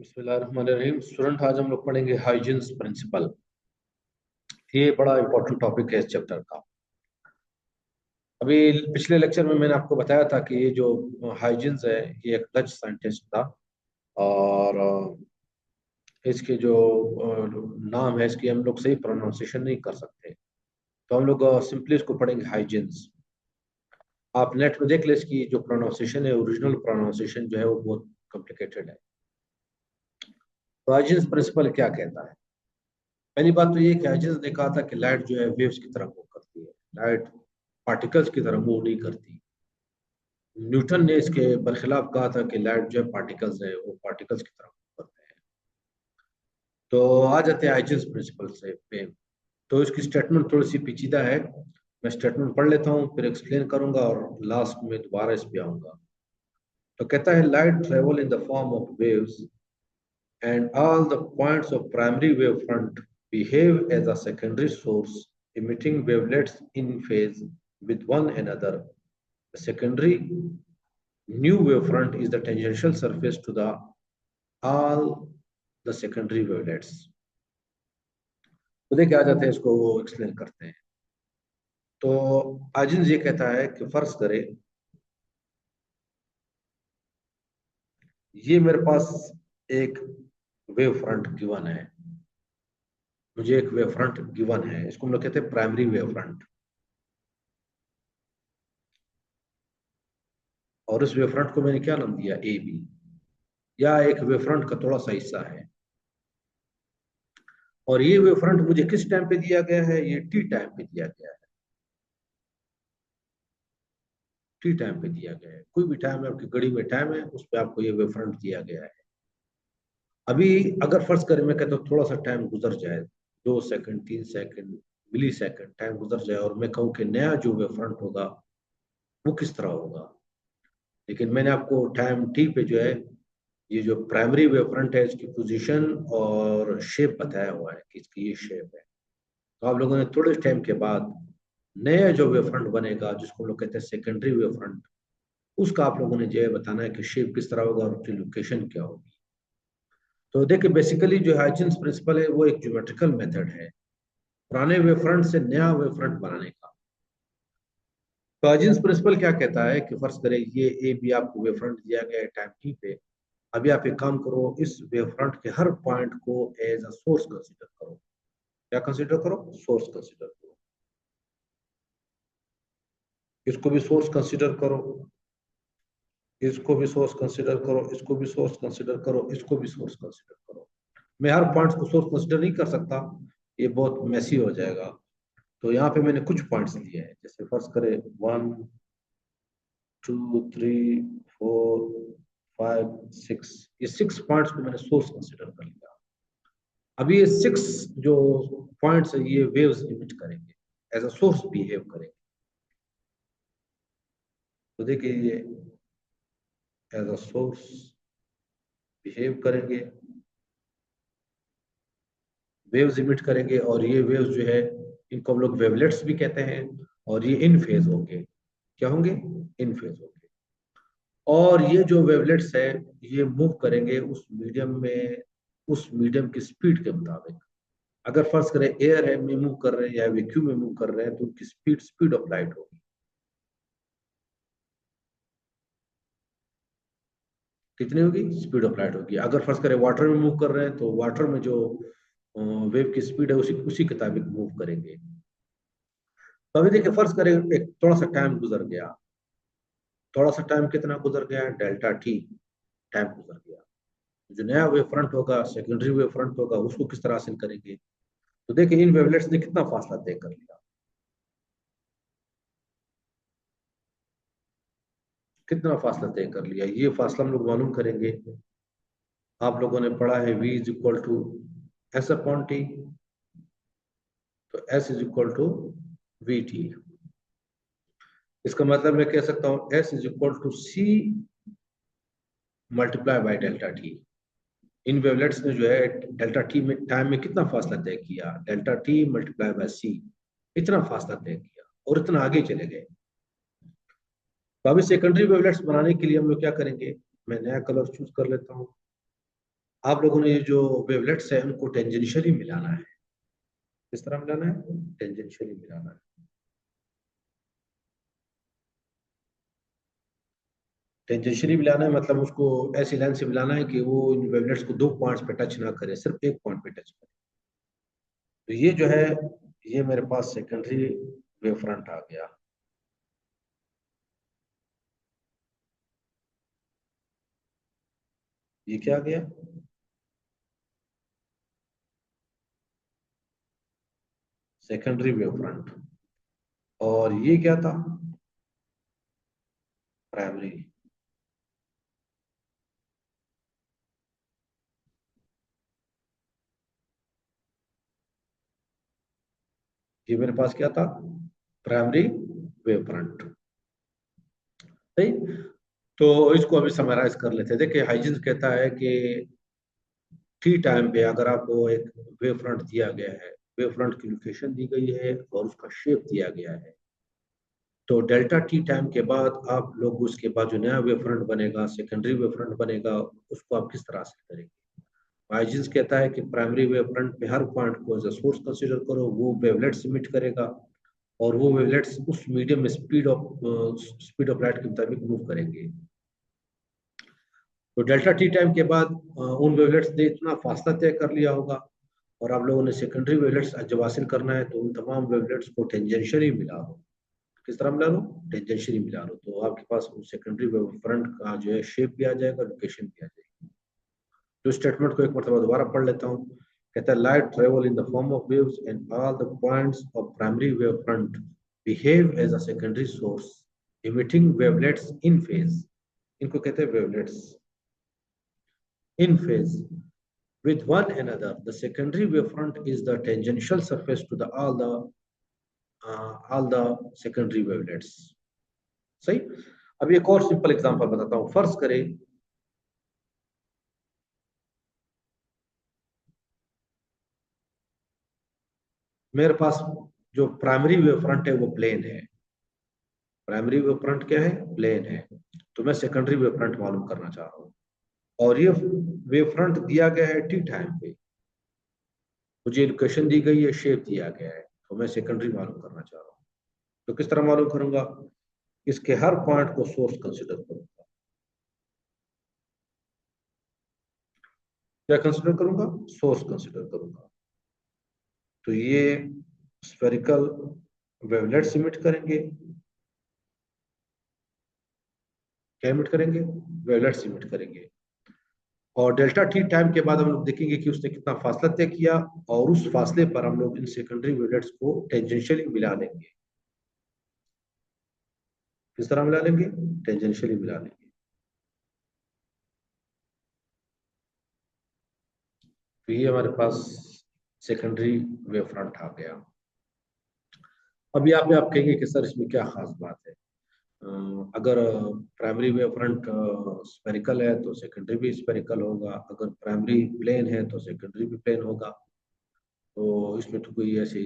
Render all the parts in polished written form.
बिस्मिल्लाहिर्रहमानिर्रहीम। स्टूडेंट, आज हम लोग पढ़ेंगे हाइजीन्स प्रिंसिपल। ये बड़ा इंपॉर्टेंट टॉपिक है इस चैप्टर का। अभी पिछले लेक्चर में मैंने आपको बताया था कि ये जो हाइजीन्स है ये एक डच साइंटिस्ट था। और इसके जो नाम है इसकी हम लोग सही प्रोनाउंसिएशन नहीं कर सकते, तो हम लोग सिंपली इसको पढ़ेंगे हाइजीन्स। आप नेट में देख ले, इसकी जो प्रोनाउंसिएशन है, ओरिजिनल प्रोनाउंसिएशन जो है वो बहुत कॉम्प्लिकेटेड है। तो हाइजीन्स प्रिंसिपल क्या कहता है? पहली बात तो ये कि हाइजेंस ने कहा था कि लाइट जो है वेव्स की तरह मूव करती है, लाइट पार्टिकल्स की तरह मूव नहीं करती। न्यूटन ने इसके बरखिलाफ कहा था कि लाइट जो है पार्टिकल्स है, वो पार्टिकल्स की तरह मूव करते हैं। तो आ जाते हैं हाइजेंस प्रिंसिपल से पे। तो इसकी स्टेटमेंट थोड़ी सी पेचीदा है। मैं स्टेटमेंट पढ़ लेता हूँ, फिर एक्सप्लेन करूंगा और लास्ट में दोबारा इस पे आऊंगा। तो कहता है, light travel in the form of waves and all the points of primary wavefront behave as a secondary source emitting wavelets in phase with one another. The secondary new wavefront is the tangential surface to the all the secondary wavelets. तो देखिए, आ जाते हैं, इसको वो explain करते हैं। तो आजिंस ये कहता है कि फर्ज करे ये मेरे पास एक वेव फ्रंट गिवन है। मुझे एक वेव फ्रंट गिवन है, इसको हम लोग कहते हैं प्राइमरी वेव फ्रंट। और इस वेवफ्रंट को मैंने क्या नाम दिया, ए बी, या एक वेवफ्रंट का थोड़ा सा हिस्सा है। और ये वेवफ्रंट मुझे किस टाइम पे दिया गया है? ये टी टाइम पे दिया गया है। टी टाइम पे दिया गया है। कोई भी टाइम है, आपकी घड़ी में टाइम है, उस पर आपको ये वेवफ्रंट दिया गया है। अभी अगर फर्ज करें, मैं कहता हूँ थोड़ा सा टाइम गुजर जाए, 2 सेकंड 3 सेकंड मिली सेकंड टाइम गुजर जाए, और मैं कहूँ कि नया जो वेवफ्रंट होगा वो किस तरह होगा। लेकिन मैंने आपको टाइम टी पे जो है, ये जो प्राइमरी वेव फ्रंट है, इसकी पोजीशन और शेप बताया हुआ है कि इसकी ये शेप है। तो आप लोगों ने थोड़े टाइम के बाद नया जो वेव फ्रंट बनेगा, जिसको हम लोग कहते हैं सेकेंडरी वेव फ्रंट, उसका आप लोगों ने जो है बताना है कि शेप किस तरह होगा और उसकी लोकेशन क्या होगी। तो देखिए, बेसिकली जो हाइजेंस प्रिंसिपल है वो एक ज्योमेट्रिकल मेथड है पुराने वेव फ्रंट से नया वेव फ्रंट बनाने का। तो हाइजेंस प्रिंसिपल क्या कहता है कि फर्ज करें ये ए बी आपको वेव फ्रंट दिया गया है टाइम टी पे। अभी आप एक काम करो, इस वेव फ्रंट के हर पॉइंट को एज अ सोर्स कंसीडर करो। क्या कंसीडर करो? सोर्स कंसीडर करो। इसको भी सोर्स कंसीडर करो, इसको भी सोर्स कंसीडर करो, इसको भी सोर्स कंसीडर करो, इसको भी सोर्स कंसीडर करो। मैं हर पॉइंट्स को सोर्स कंसीडर नहीं कर सकता, ये बहुत मैसी हो जाएगा। तो यहाँ पे मैंने कुछ पॉइंट्स लिए हैं, जैसे फर्ज करें 1 2 3 4 5 6, ये 6 पॉइंट्स को मैंने सोर्स कंसीडर कर लिया। अभी ये 6 जो पॉइंट्स है ये वेव्स इमिट करेंगे, एज अ सोर्स बिहेव करेंगे। तो देखिए, ये एज अ सोर्स बिहेव करेंगे, वेव्स इमिट करेंगे, और ये वेव्स जो है इनको हम लोग वेवलेट्स भी कहते हैं। और ये इन फेज होंगे। क्या होंगे? इन फेज होंगे। और ये जो वेवलेट्स है ये मूव करेंगे उस मीडियम में, उस मीडियम की स्पीड के मुताबिक। अगर फर्ज करें एयर है में मूव कर रहे हैं या वैक्यूम में मूव कर रहे हैं, तो उनकी स्पीड स्पीड ऑफ लाइट होगी। कितनी होगी? स्पीड ऑफ लाइट होगी। अगर फर्ज करें वाटर में मूव कर रहे हैं, तो वाटर में जो वेव की स्पीड है उसी उसी के मुताबिक मूव करेंगे। तो अभी देखिए, फर्ज करें एक थोड़ा सा टाइम गुजर गया। थोड़ा सा टाइम कितना गुजर गया? डेल्टा टी टाइम गुजर गया। जो नया वेव फ्रंट होगा, सेकेंडरी वेव फ्रंट होगा, उसको किस तरह हासिल करेंगे? तो देखिए, इन वेवलेट्स ने कितना फासला तय कर लिया, कितना फासला तय कर लिया। ये फासला हम लोग मालूम करेंगे। आप लोगों ने पढ़ा है v is equal to s upon t. तो s is equal to v t. इसका मतलब मैं कह सकता हूं s is equal to c multiply by delta t. इन वेवलेट्स ने जो है डेल्टा टी में टाइम में कितना फासला तय किया? डेल्टा टी मल्टीप्लाई बाई सी, इतना फासला तय किया और इतना आगे चले गए। तो अभी सेकेंडरी वेवलेट्स बनाने के लिए हम लोग क्या करेंगे? मैं नया कलर चूज कर लेता हूँ। आप लोगों ने ये जो वेवलेट्स है उनको टेंजेंशियली मिलाना है। किस तरह मिलाना है? टेंजेंशियली मिलाना है। टेंजेंशियली मिलाना है मतलब उसको ऐसी लाइन से मिलाना है कि वो इन वेवलेट्स को दो पॉइंट्स पे टच ना करे, सिर्फ एक पॉइंट पे टच करे। तो ये जो है, ये मेरे पास सेकेंडरी वेव फ्रंट आ गया। ये क्या आ गया? Secondary wave front. और ये क्या था? प्राइमरी। ये मेरे पास क्या था? Primary wave front. सही। तो इसको अभी समराइज कर लेते हैं। देखिए हाइजेंस कहता है कि टी टाइम पे अगर आपको एक वेव फ्रंट दिया गया है, वेव फ्रंट की लोकेशन दी गई है और उसका शेप दिया गया है, तो डेल्टा टी टाइम के बाद आप लोग उसके बाद जो नया वेव फ्रंट बनेगा, सेकेंडरी वेव फ्रंट बनेगा, उसको आप किस तरह से करेंगे? हाइजेंस कहता है कि प्राइमरी वेव फ्रंट पे हर पॉइंट को एज अ सोर्स कंसीडर करो, वो वेवलेट्स इमिट करेगा और वो वेवलेट्स उस मीडियम में स्पीड ऑफ लाइट के मुताबिक मूव करेंगे। तो डेल्टा टी टाइम के बाद उन वेवलेट्स ने इतना फासला तय कर लिया होगा और आप लोगों ने सेकेंडरी वेवलेट्स जब हासिल करना है तो उन तमाम वेवलेट्स को टेंजेंशियली मिला लो। किस तरह मिला लो? टेंजेंशियली मिला लो, तो आपके पास सेकेंडरी वेव फ्रंट का जो है शेप भी आ जाएगा, लोकेशन भी आ जाएगी। तो स्टेटमेंट को एक मरतबा दोबारा पढ़ लेता हूँ। कहता है light travel in the form of waves and all the points of primary wave front behave as a secondary source emitting wavelets in phase। इनको कहते हैं wavelets in phase with one another. The secondary wavefront is the tangential surface to the all the secondary wavelets। सही। अब एक और simple example बताता हूं। फर्ज करें मेरे पास जो प्राइमरी वेवफ्रंट है वो प्लेन है। प्राइमरी वेवफ्रंट क्या है? प्लेन है। तो मैं सेकेंडरी वेवफ्रंट मालूम करना चाह रहा हूँ और ये वेवफ्रंट दिया गया है टी टाइम पे। मुझे लोकेशन दी गई है, शेप दिया गया है, तो मैं सेकेंडरी मालूम करना चाह रहा हूँ। तो किस तरह मालूम करूंगा? इसके हर पॉइंट को सोर्स कंसिडर करूंगा। क्या कंसिडर करूंगा? सोर्स कंसिडर करूंगा। तो ये स्फेरिकल वेवलेट्स इमिट करेंगे। क्या इमिट करेंगे? वेवलेट्स इमिट करेंगे। और डेल्टा टी टाइम के बाद हम लोग देखेंगे कि उसने कितना फासला तय किया और उस फासले पर हम लोग इन सेकेंडरी वेवलेट्स को टेंजेंशियली मिला लेंगे। किस तरह मिला लेंगे? टेंजेंशियली मिला लेंगे। तो ये हमारे पास सेकेंडरी वेव फ्रंट आ गया। अभी आप कहेंगे कि सर इसमें क्या खास बात है? अगर प्राइमरी वेव फ्रंट स्फेरिकल है तो सेकेंडरी भी स्फेरिकल होगा, अगर प्राइमरी प्लेन है तो सेकेंडरी भी प्लेन होगा। तो इसमें तो कोई ऐसी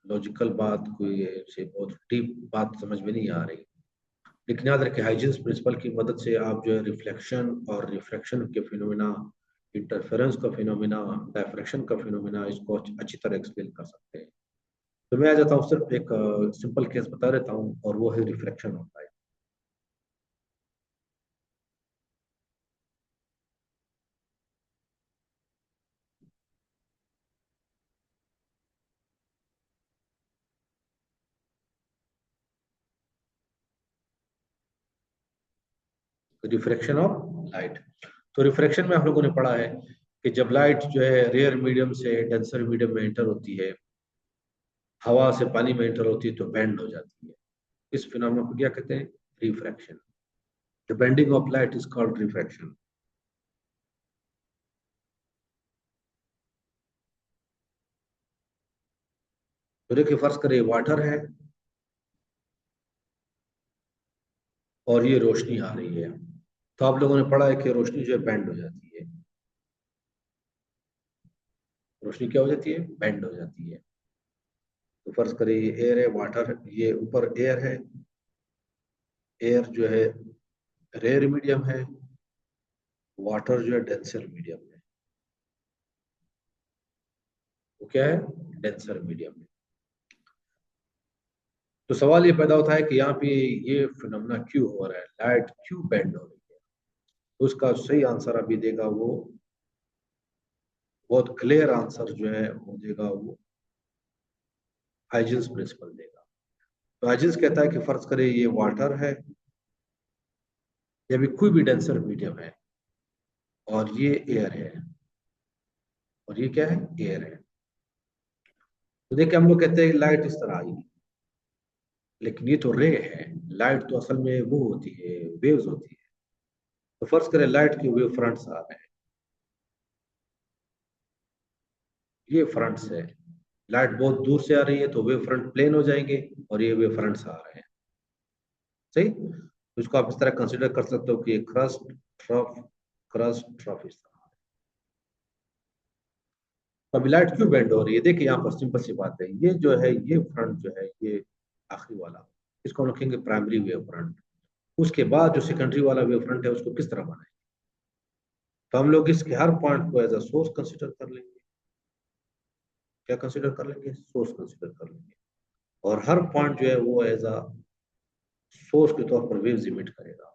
लॉजिकल बात, कोई ऐसी बहुत डीप बात समझ में नहीं आ रही। लेकिन याद रखें हाइजेंस प्रिंसिपल की मदद से आप जो है रिफ्लेक्शन और रिफ्रैक्शन के फिनोमिना, इंटरफेरेंस का फिनोमिना, डायफ्रैक्शन का फिनोमिना, इसको अच्छी तरह एक्सप्लेन कर सकते हैं। तो मैं आ जाता हूँ, सिर्फ एक सिंपल केस बता देता हूँ और वो है रिफ्लेक्शन होता है। Refraction of light. तो रिफ्रैक्शन में हम लोगों ने पढ़ा है कि जब लाइट जो है रेयर मीडियम से डेंसर मीडियम में एंटर होती है, हवा से पानी में एंटर होती है तो बेंड हो जाती है। इस फिनोमेना को क्या कहते हैं? Refraction. The bending of light is called refraction. तो देखिए फर्ज करिए वाटर है और ये रोशनी आ रही है। तो आप लोगों ने पढ़ा है कि रोशनी जो है बेंड हो जाती है। रोशनी क्या हो जाती है? बेंड हो जाती है। तो फर्ज करिए ये एयर है, वाटर, ये ऊपर एयर है। एयर जो है रेयर मीडियम है, वाटर जो है डेंसर मीडियम है। वो क्या है, डेंसर मीडियम। तो सवाल ये पैदा होता है कि यहाँ पे ये फिनोमेना क्यों हो रहा है, लाइट क्यों बेंड हो रही है। तो उसका सही आंसर अभी देगा वो, बहुत क्लियर आंसर जो है वो देगा वो हाइजेंस प्रिंसिपल देगा। तो हाइजेंस कहता है कि फर्ज करें ये वाटर है या भी कोई भी डेंसर मीडियम है, और ये एयर है, और ये क्या है, एयर है। तो देखिए हम लोग कहते हैं लाइट इस तरह आई, लेकिन ये तो रे है। लाइट तो असल में वो होती है, वेव्स होती है। तो फर्ज करें लाइट के वेव फ्रंट्स आ रहे हैं, ये फ्रंट्स है। लाइट बहुत दूर से आ रही है तो वेव फ्रंट प्लेन हो जाएंगे, और ये वेव फ्रंट्स आ रहे हैं, सही। तो इसको आप इस तरह कंसिडर कर सकते हो कि ये क्रस्ट ट्रफ, क्रस्ट ट्रफ इस तरह। तो अभी लाइट क्यों बेंड हो रही है, देखिए यहाँ पर सिंपल सी बात है, ये जो है ये फ्रंट जो है ये आखिरी वाला, इसको हम रखेंगे प्राइमरी वेव फ्रंट। उसके बाद जो सेकेंडरी वाला वेव फ्रंट है उसको किस तरह बनाएंगे, तो हम लोग इसके हर पॉइंट को एज अ सोर्स कंसिडर कर लेंगे। क्या कंसिडर कर लेंगे, सोर्स कंसिडर कर लेंगे। और हर पॉइंट जो है वो एज अ सोर्स के तौर पर वेव्स इमिट करेगा,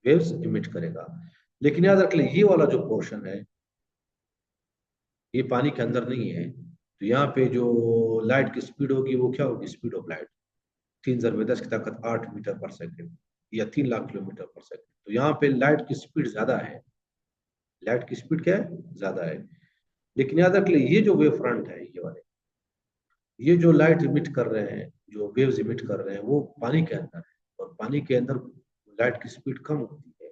वेव्स इमिट करेगा। लेकिन याद रख ले ये वाला जो पोर्शन है ये पानी के अंदर नहीं है। तो यहाँ पे जो लाइट की स्पीड होगी वो क्या होगी, स्पीड ऑफ लाइट 3 × 10 की ताकत 8 मीटर पर सेकेंड, या 3 लाख किलोमीटर पर सेकेंड। तो यहाँ पे लाइट की स्पीड ज्यादा है, लाइट की स्पीड क्या है, ज्यादा है। लेकिन याद रख ले ये जो वेव फ्रंट है ये वाले, ये जो लाइट इमिट कर रहे हैं, जो वेव्स इमिट कर रहे हैं वो पानी के अंदर है, और पानी के अंदर लाइट की स्पीड कम होती है।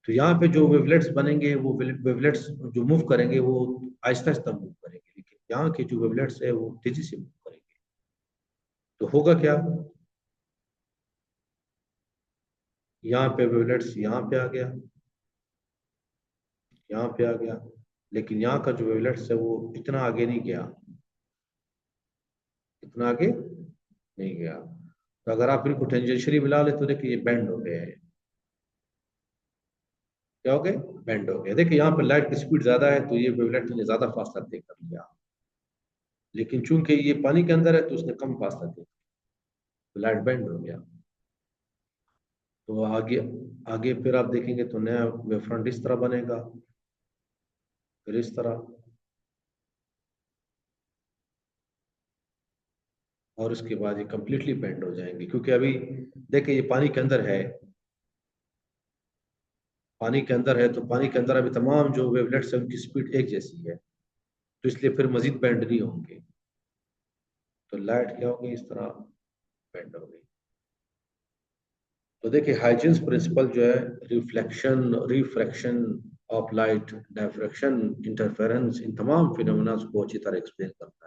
तो यहाँ पे जो वेवलेट्स बनेंगे वो वेवलेट्स जो मूव करेंगे वो आहिस्ता आहिस्ता मूव करेंगे, लेकिन यहाँ के जो वेवलेट्स है वो तेजी से मूव करेंगे। तो होगा क्या, यहाँ पे वेवलेट्स यहाँ पे आ गया, यहाँ पे आ गया, लेकिन यहाँ का जो वेवलेट्स है वो इतना आगे नहीं गया, इतना आगे नहीं गया। तो अगर आप इनको टेंजेंशियली मिला ले तो देखिए ये बेंड हो गए हैं, क्या हो गए, बेंड हो गए। देखिए यहाँ पे लाइट की स्पीड ज्यादा है तो ये वेवलेट ने ज्यादा फासला तय कर लिया, लेकिन चूंकि ये पानी के अंदर है तो उसने कम फासला तय, तो लाइट बेंड हो गया। तो आगे आगे फिर आप देखेंगे तो नया वेव फ्रंट इस तरह बनेगा, फिर इस तरह, और उसके बाद ये कंप्लीटली बेंड हो जाएंगे। क्योंकि अभी देखिए ये पानी के अंदर है, पानी के अंदर है तो पानी के अंदर अभी तमाम जो वेवलेट्स है उनकी स्पीड एक जैसी है, तो इसलिए फिर मजीद बेंड नहीं होंगे। तो लाइट क्या होगी, इस तरह बेंड हो गई। तो देखिए हाइजेंस प्रिंसिपल जो है reflection, refraction of light, diffraction, interference, इन तमाम फिनोमेना को अच्छी तरह एक्सप्लेन करता है।